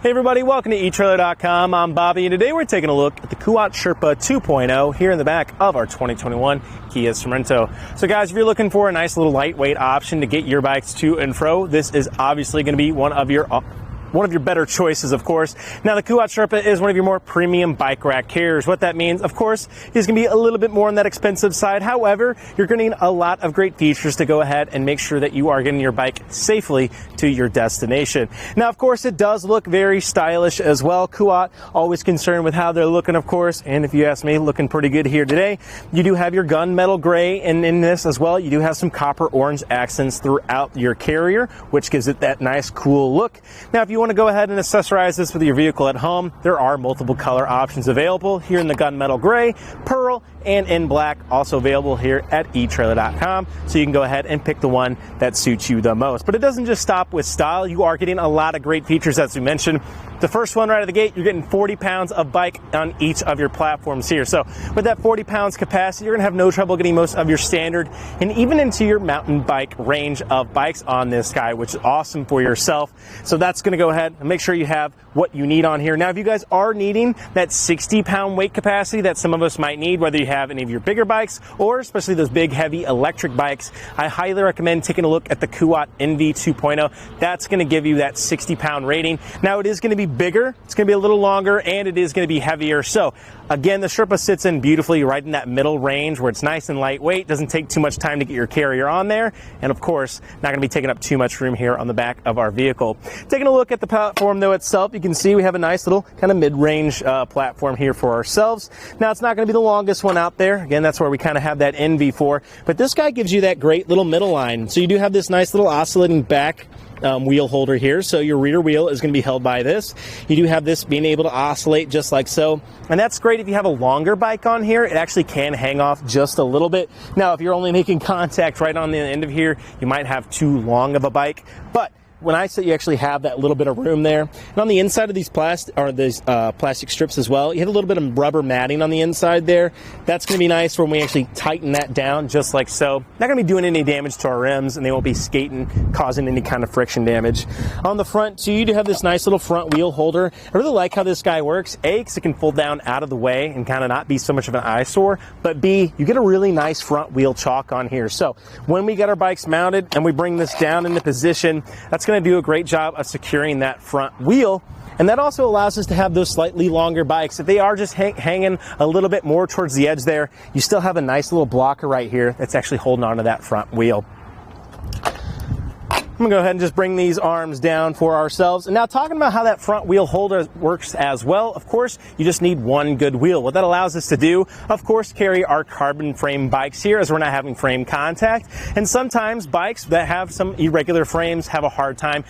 Hey everybody, welcome to etrailer.com. I'm Bobby, and today we're taking a look at the Kuat Sherpa 2.0 here in the back of our 2021 Kia Sorento. So guys, if you're looking for a nice little lightweight option to get your bikes to and fro, this is obviously going to be one of your better choices, of course. Now, the Kuat Sherpa is one of your more premium bike rack carriers. What that means, of course, is going to be a little bit more on that expensive side. However, you're going to need a lot of great features to go ahead and make sure that you are getting your bike safely to your destination. Now, of course, it does look very stylish as well. Kuat, always concerned with how they're looking, of course, and if you ask me, looking pretty good here today. You do have your gunmetal gray, and in this as well, you do have some copper orange accents throughout your carrier, which gives it that nice, cool look. Now, if you want to go ahead and accessorize this with your vehicle at home, there are multiple color options available here in the gunmetal gray, pearl, and in black, also available here at etrailer.com. So you can go ahead and pick the one that suits you the most. But it doesn't just stop with style. You are getting a lot of great features, as we mentioned. The first one right out of the gate, you're getting 40 pounds of bike on each of your platforms here. So with that 40 pounds capacity, you're gonna have no trouble getting most of your standard and even into your mountain bike range of bikes on this guy, which is awesome for yourself. So that's gonna go ahead and make sure you have what you need on here. Now, if you guys are needing that 60-pound weight capacity that some of us might need, whether you have any of your bigger bikes or especially those big, heavy electric bikes, I highly recommend taking a look at the Kuat NV 2.0. That's gonna give you that 60-pound rating. Now, it is gonna be bigger, it's going to be a little longer, and it is going to be heavier. So again, the Sherpa sits in beautifully right in that middle range where it's nice and lightweight, doesn't take too much time to get your carrier on there, and of course not going to be taking up too much room here on the back of our vehicle. Taking a look at the platform though itself, you can see we have a nice little kind of mid-range platform here for ourselves. Now, it's not going to be the longest one out there. Again, that's where we kind of have that NV for, but this guy gives you that great little middle line. So you do have this nice little oscillating back wheel holder here, so your rear wheel is going to be held by this. You do have this being able to oscillate just like so, and that's great if you have a longer bike on here. It actually can hang off just a little bit. Now, if you're only making contact right on the end of here, you might have too long of a bike, but when I say you actually have that little bit of room there, and on the inside of these plastic strips as well, you have a little bit of rubber matting on the inside there. That's going to be nice when we actually tighten that down just like so. Not going to be doing any damage to our rims, and they won't be skating, causing any kind of friction damage. On the front too, you do have this nice little front wheel holder. I really like how this guy works. A, because it can fold down out of the way and kind of not be so much of an eyesore, but B, you get a really nice front wheel chalk on here. So when we get our bikes mounted and we bring this down into position, that's going to do a great job of securing that front wheel. And that also allows us to have those slightly longer bikes. If they are just hanging a little bit more towards the edge there, you still have a nice little blocker right here that's actually holding onto that front wheel. I'm gonna go ahead and just bring these arms down for ourselves. And now, talking about how that front wheel holder works as well, of course, you just need one good wheel. What that allows us to do, of course, carry our carbon frame bikes here as we're not having frame contact. And sometimes bikes that have some irregular frames have a hard time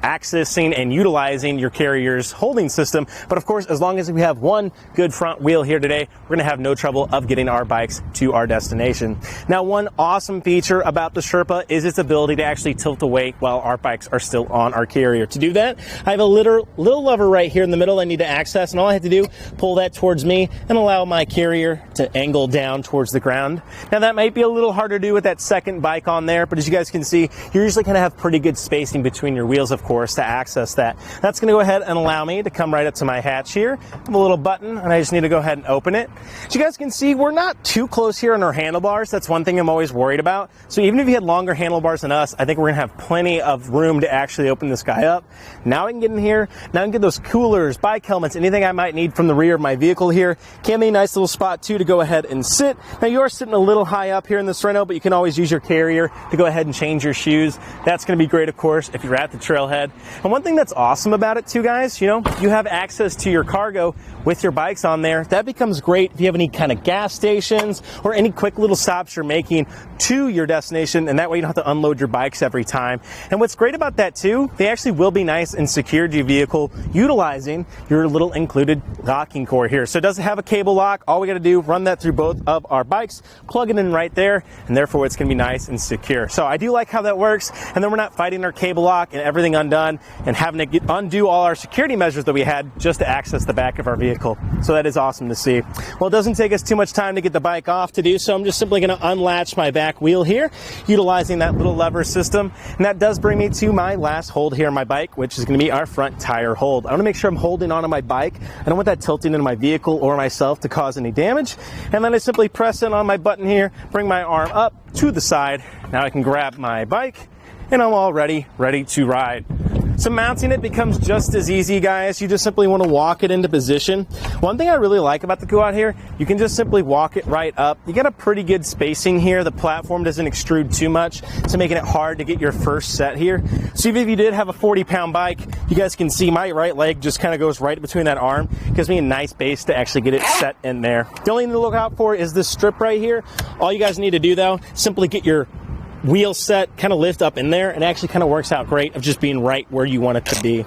accessing and utilizing your carrier's holding system. But of course, as long as we have one good front wheel here today, we're going to have no trouble of getting our bikes to our destination. Now, one awesome feature about the Sherpa is its ability to actually tilt away while our bikes are still on our carrier. To do that, I have a little lever right here in the middle I need to access, and all I have to do, pull that towards me and allow my carrier to angle down towards the ground. Now, that might be a little harder to do with that second bike on there, but as you guys can see, you usually kind of have pretty good spacing between your wheels, of course, to access that. That's going to go ahead and allow me to come right up to my hatch here. I have a little button, and I just need to go ahead and open it. As you guys can see, we're not too close here on our handlebars. That's one thing I'm always worried about. So even if you had longer handlebars than us, I think we're going to have plenty of room to actually open this guy up. Now I can get in here. Now I can get those coolers, bike helmets, anything I might need from the rear of my vehicle here. Can be a nice little spot too to go ahead and sit. Now you are sitting a little high up here in the Sorento, but you can always use your carrier to go ahead and change your shoes. That's going to be great, of course, if you're at the trailhead. And one thing that's awesome about it too, guys, you have access to your cargo with your bikes on there. That becomes great if you have any kind of gas stations or any quick little stops you're making to your destination, and that way you don't have to unload your bikes every time. And what's great about that too, they actually will be nice and secured to your vehicle utilizing your little included locking core here. So it doesn't have a cable lock. All we got to do, run that through both of our bikes, plug it in right there, and therefore it's going to be nice and secure. So I do like how that works, and then we're not fighting our cable lock and everything undone and having to undo all our security measures that we had just to access the back of our vehicle. So that is awesome to see. Well, it doesn't take us too much time to get the bike off. To do so, I'm just simply going to unlatch my back wheel here, utilizing that little lever system. And that does bring me to my last hold here on my bike, which is going to be our front tire hold. I want to make sure I'm holding onto my bike. I don't want that tilting into my vehicle or myself to cause any damage. And then I simply press in on my button here, bring my arm up to the side. Now I can grab my bike and I'm all ready to ride. So mounting it becomes just as easy, guys. You just simply want to walk it into position. One thing I really like about the Kuat here, you can just simply walk it right up. You get a pretty good spacing here. The platform doesn't extrude too much, so making it hard to get your first set here. So even if you did have a 40-pound bike, you guys can see my right leg just kind of goes right between that arm. Gives me a nice base to actually get it set in there. The only thing to look out for is this strip right here. All you guys need to do, though, simply get your wheel set, kind of lift up in there, and it actually kind of works out great of just being right where you want it to be.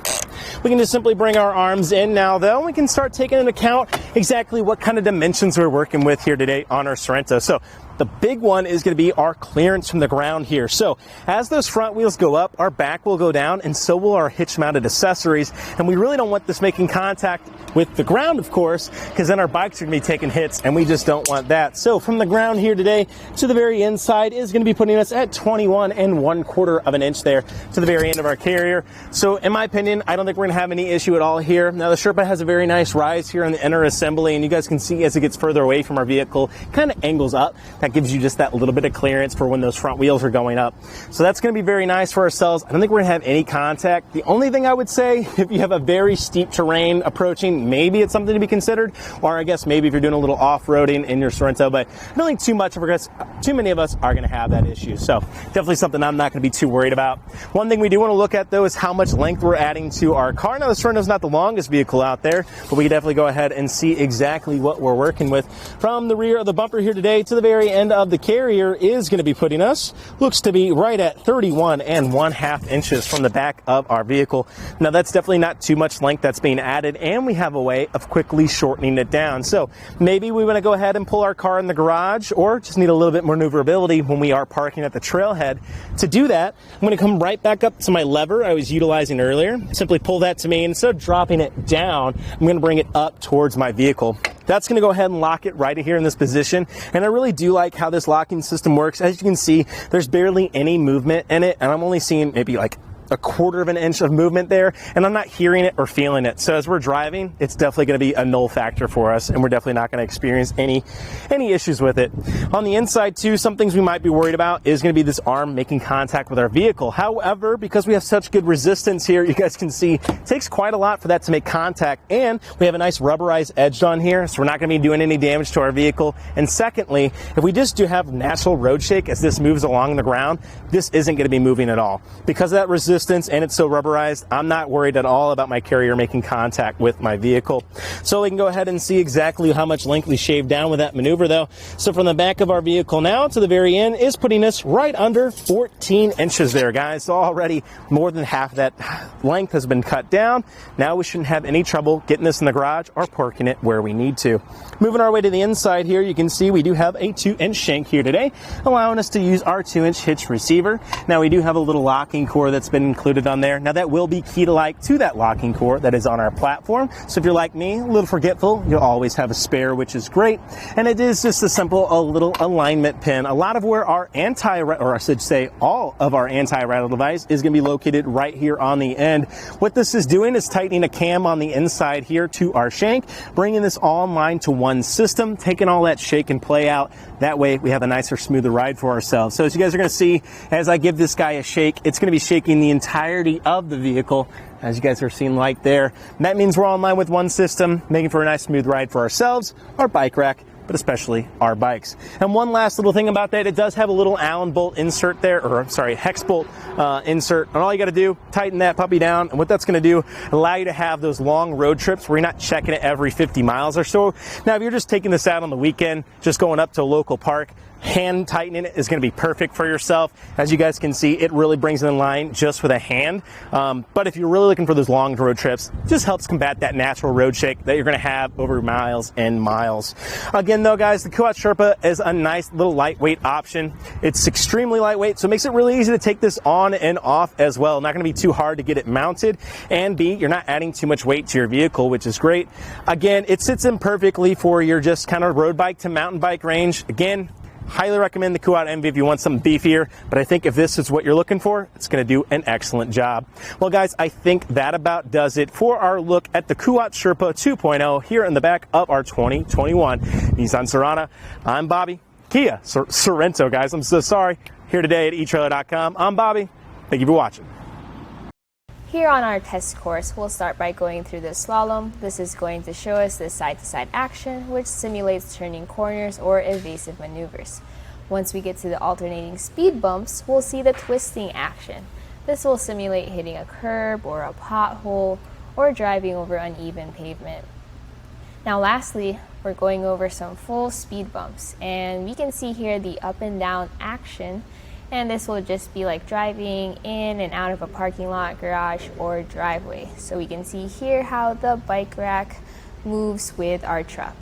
We can just simply bring our arms in now, though, and we can start taking into account exactly what kind of dimensions we're working with here today on our Sorento. So the big one is going to be our clearance from the ground here. So as those front wheels go up, our back will go down, and so will our hitch-mounted accessories. And we really don't want this making contact with the ground, of course, because then our bikes are going to be taking hits, and we just don't want that. So from the ground here today to the very inside is going to be putting us at 21 1/4 of an inch there to the very end of our carrier. So in my opinion, I don't think we're going to have any issue at all here. Now the Sherpa has a very nice rise here on the inner assembly, and you guys can see as it gets further away from our vehicle, it kind of angles up. That gives you just that little bit of clearance for when those front wheels are going up. So that's going to be very nice for ourselves. I don't think we're going to have any contact. The only thing I would say, if you have a very steep terrain approaching, maybe it's something to be considered, or I guess maybe if you're doing a little off-roading in your Sorento, but I don't think too many of us are going to have that issue. So definitely something I'm not going to be too worried about. One thing we do want to look at, though, is how much length we're adding to our car. Now the Sorento's not the longest vehicle out there, but we can definitely go ahead and see exactly what we're working with. From the rear of the bumper here today to the very end of the carrier is going to be putting us, looks to be right at 31 1/2 inches from the back of our vehicle. Now that's definitely not too much length that's being added, and we have a way of quickly shortening it down. So maybe we want to go ahead and pull our car in the garage, or just need a little bit more maneuverability when we are parking at the trailhead. To do that, I'm going to come right back up to my lever I was utilizing earlier. Simply pull that to me, and instead of dropping it down, I'm going to bring it up towards my vehicle. That's going to go ahead and lock it right here in this position, and I really do like how this locking system works. As you can see, there's barely any movement in it, and I'm only seeing maybe like 1/4 of an inch of movement there, and I'm not hearing it or feeling it. So as we're driving, it's definitely going to be a null factor for us, and we're definitely not going to experience any issues with it. On the inside too, some things we might be worried about is going to be this arm making contact with our vehicle. However, because we have such good resistance here, you guys can see it takes quite a lot for that to make contact, and we have a nice rubberized edge on here, so we're not going to be doing any damage to our vehicle. And secondly, if we just do have natural road shake as this moves along the ground, this isn't going to be moving at all. Because of that resistance and it's so rubberized, I'm not worried at all about my carrier making contact with my vehicle. So we can go ahead and see exactly how much length we shaved down with that maneuver, though. So from the back of our vehicle now to the very end is putting us right under 14 inches there, guys. So already more than half that length has been cut down. Now we shouldn't have any trouble getting this in the garage or parking it where we need to. Moving our way to the inside here, you can see we do have a 2-inch shank here today, allowing us to use our 2-inch hitch receiver. Now we do have a little locking core that's been included on there. Now that will be key-to-like to that locking core that is on our platform. So if you're like me, a little forgetful, you'll always have a spare, which is great. And it is just a little alignment pin. A lot of where our all of our anti-rattle device is going to be located right here on the end. What this is doing is tightening a cam on the inside here to our shank, bringing this all in line to one system, taking all that shake and play out. That way we have a nicer, smoother ride for ourselves. So as you guys are going to see, as I give this guy a shake, it's going to be shaking the entirety of the vehicle, as you guys are seeing right there. And that means we're all in line with one system, making for a nice, smooth ride for ourselves, our bike rack, but especially our bikes. And one last little thing about that, it does have a little Allen bolt insert there, or sorry, Hex Bolt insert. And all you got to do, tighten that puppy down. And what that's going to do, allow you to have those long road trips where you're not checking it every 50 miles or so. Now, if you're just taking this out on the weekend, just going up to a local park, hand tightening it is going to be perfect for yourself. As you guys can see, it really brings it in line just with a hand. But if you're really looking for those long road trips, it just helps combat that natural road shake that you're going to have over miles and miles. Again though guys, the Kuat Sherpa is a nice little lightweight option. It's extremely lightweight, so it makes it really easy to take this on and off as well. Not going to be too hard to get it mounted, and B, you're not adding too much weight to your vehicle, which is great. Again, it sits in perfectly for your just kind of road bike to mountain bike range. Again, highly recommend the Kuat Envy if you want something beefier, but I think if this is what you're looking for, it's going to do an excellent job. Well guys, I think that about does it for our look at the Kuat Sherpa 2.0 here in the back of our 2021 Nissan Sorento. I'm Bobby. Kia Sorento, guys. I'm so sorry. Here today at etrailer.com. I'm Bobby. Thank you for watching. Here on our test course, we'll start by going through the slalom. This is going to show us the side-to-side action, which simulates turning corners or evasive maneuvers. Once we get to the alternating speed bumps, we'll see the twisting action. This will simulate hitting a curb or a pothole or driving over uneven pavement. Now lastly, we're going over some full speed bumps, and we can see here the up and down action. And this will just be like driving in and out of a parking lot, garage, or driveway. So we can see here how the bike rack moves with our truck.